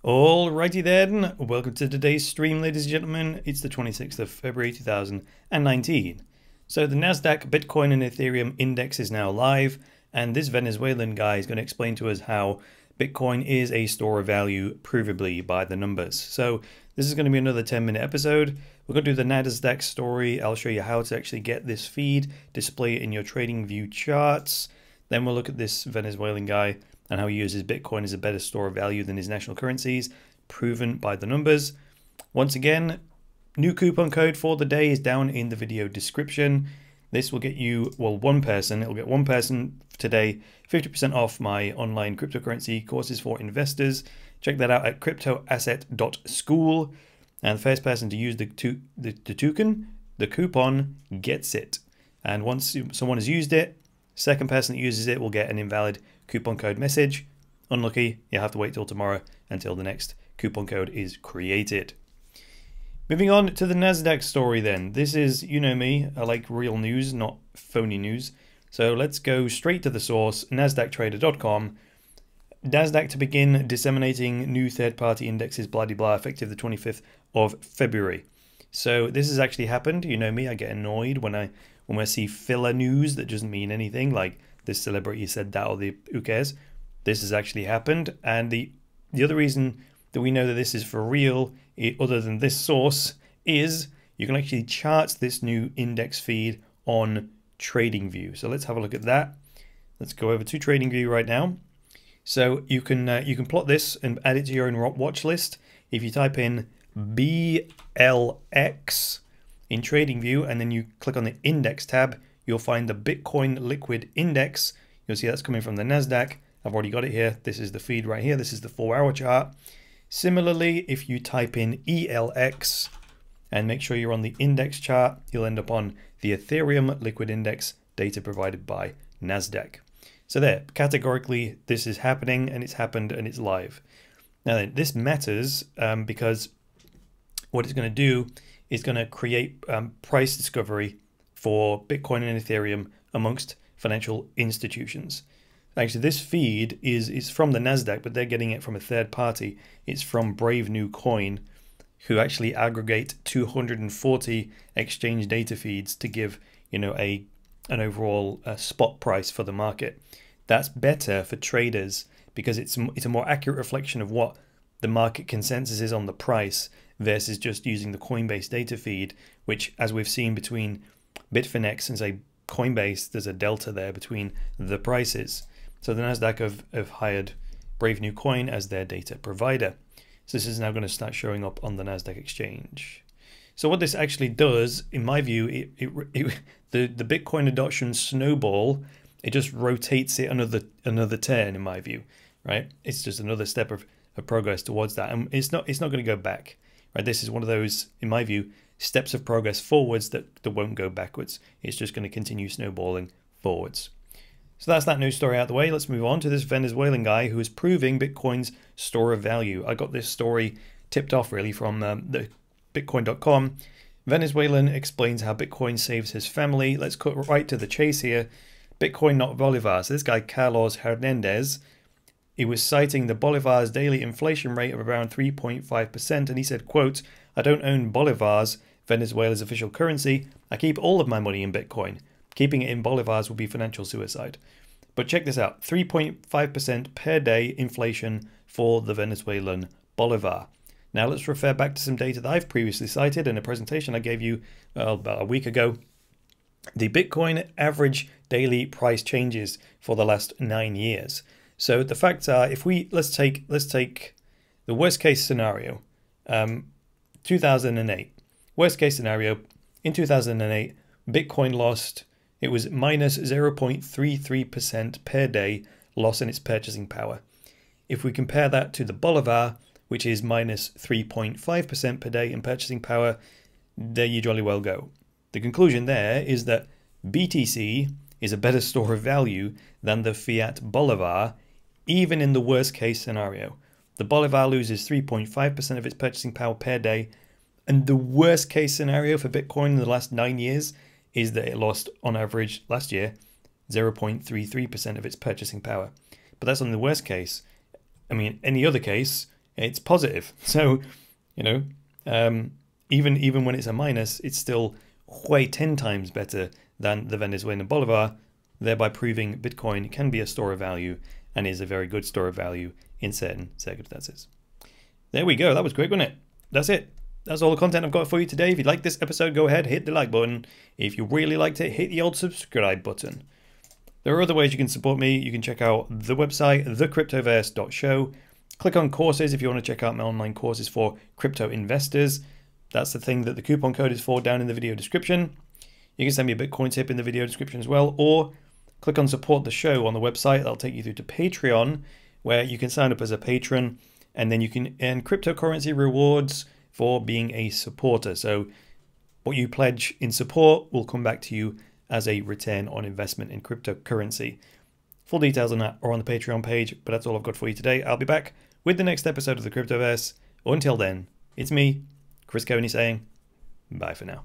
Alrighty then, welcome to today's stream, ladies and gentlemen. It's the 26th of February 2019. So the Nasdaq, Bitcoin and Ethereum index is now live, and this Venezuelan guy is going to explain to us how Bitcoin is a store of value, provably by the numbers. So this is going to be another 10-minute episode. We're going to do the Nasdaq story. I'll show you how to actually get this feed, display it in your TradingView charts. Then we'll look at this Venezuelan guy and how he uses Bitcoin as a better store of value than his national currencies, proven by the numbers. Once again, new coupon code for the day is down in the video description. This will get you, well, it'll get one person today 50% off my online cryptocurrency courses for investors. Check that out at cryptoasset.school. And the first person to use the coupon gets it. And once someone has used it, second person that uses it will get an invalid coupon code message. Unlucky, you have to wait till tomorrow until the next coupon code is created. Moving on to the Nasdaq story then. This is, you know me, I like real news, not phony news. So let's go straight to the source, NasdaqTrader.com. Nasdaq to begin disseminating new third-party indexes, blah blah blah, effective the 25th of February. So this has actually happened. You know me, I get annoyed when I see filler news that doesn't mean anything, like this celebrity said that, or who cares. This has actually happened, and the other reason that we know that this is for real, other than this source, is you can actually chart this new index feed on TradingView. So let's have a look at that. Let's go over to TradingView right now. So you can plot this and add it to your own watch list. If you type in BLX in TradingView and then you click on the index tab, you'll find the Bitcoin Liquid Index. You'll see that's coming from the Nasdaq. I've already got it here. This is the feed right here. This is the 4-hour chart. Similarly, if you type in ELX and make sure you're on the index chart, you'll end up on the Ethereum Liquid Index, data provided by Nasdaq. So there, categorically, this is happening, and it's happened, and it's live. Now then, this matters because what it's going to do is going to create price discovery for Bitcoin and Ethereum amongst financial institutions. Actually, this feed is from the Nasdaq, but they're getting it from a third party. It's from Brave New Coin, who actually aggregate 240 exchange data feeds to give, you know, an overall spot price for the market. That's better for traders because it's a more accurate reflection of what the market consensus is on the price versus just using the Coinbase data feed, which, as we've seen between Bitfinex and say Coinbase, there's a delta there between the prices. So the Nasdaq have hired Brave New Coin as their data provider. So this is now going to start showing up on the Nasdaq exchange. So what this actually does, in my view, the Bitcoin adoption snowball, it just rotates it another turn, in my view, right? It's just another step of progress towards that, and it's not going to go back, right? This is one of those, in my view, steps of progress forwards that won't go backwards. It's just going to continue snowballing forwards. So that's that news story out of the way. Let's move on to this Venezuelan guy who is proving Bitcoin's store of value. I got this story tipped off really from the Bitcoin.com. Venezuelan explains how Bitcoin saves his family. Let's cut right to the chase here. Bitcoin, not Bolivar. So this guy, Carlos Hernandez, he was citing the Bolivar's daily inflation rate of around 3.5%. And he said, quote, "I don't own Bolivars, Venezuela's official currency. I keep all of my money in Bitcoin. Keeping it in Bolivars would be financial suicide." But check this out, 3.5% per day inflation for the Venezuelan Bolivar. Now let's refer back to some data that I've previously cited in a presentation I gave you about a week ago. The Bitcoin average daily price changes for the last 9 years. So the facts are, let's take the worst case scenario, 2008. Worst case scenario, in 2008, Bitcoin lost, it was minus 0.33% per day loss in its purchasing power. If we compare that to the Bolivar, which is minus 3.5% per day in purchasing power, there you jolly well go. The conclusion there is that BTC is a better store of value than the fiat Bolivar, even in the worst case scenario. The Bolivar loses 3.5% of its purchasing power per day, and the worst case scenario for Bitcoin in the last 9 years is that it lost, on average, last year, 0.33% of its purchasing power. But that's on the worst case. I mean, any other case, it's positive. So, even when it's a minus, it's still way 10 times better than the Venezuelan bolivar, thereby proving Bitcoin can be a store of value and is a very good store of value in certain circumstances. There we go. That was quick, wasn't it? That's it. That's all the content I've got for you today. If you liked this episode, go ahead, hit the like button. If you really liked it, hit the old subscribe button. There are other ways you can support me. You can check out the website, thecryptoverse.show. Click on courses if you want to check out my online courses for crypto investors. That's the thing that the coupon code is for down in the video description. You can send me a Bitcoin tip in the video description as well, or click on support the show on the website. That'll take you through to Patreon, where you can sign up as a patron, and then you can earn cryptocurrency rewards for being a supporter. So what you pledge in support will come back to you as a return on investment in cryptocurrency. Full details on that are on the Patreon page, but that's all I've got for you today. I'll be back with the next episode of the Cryptoverse. Until then, it's me, Chris Coney, saying bye for now.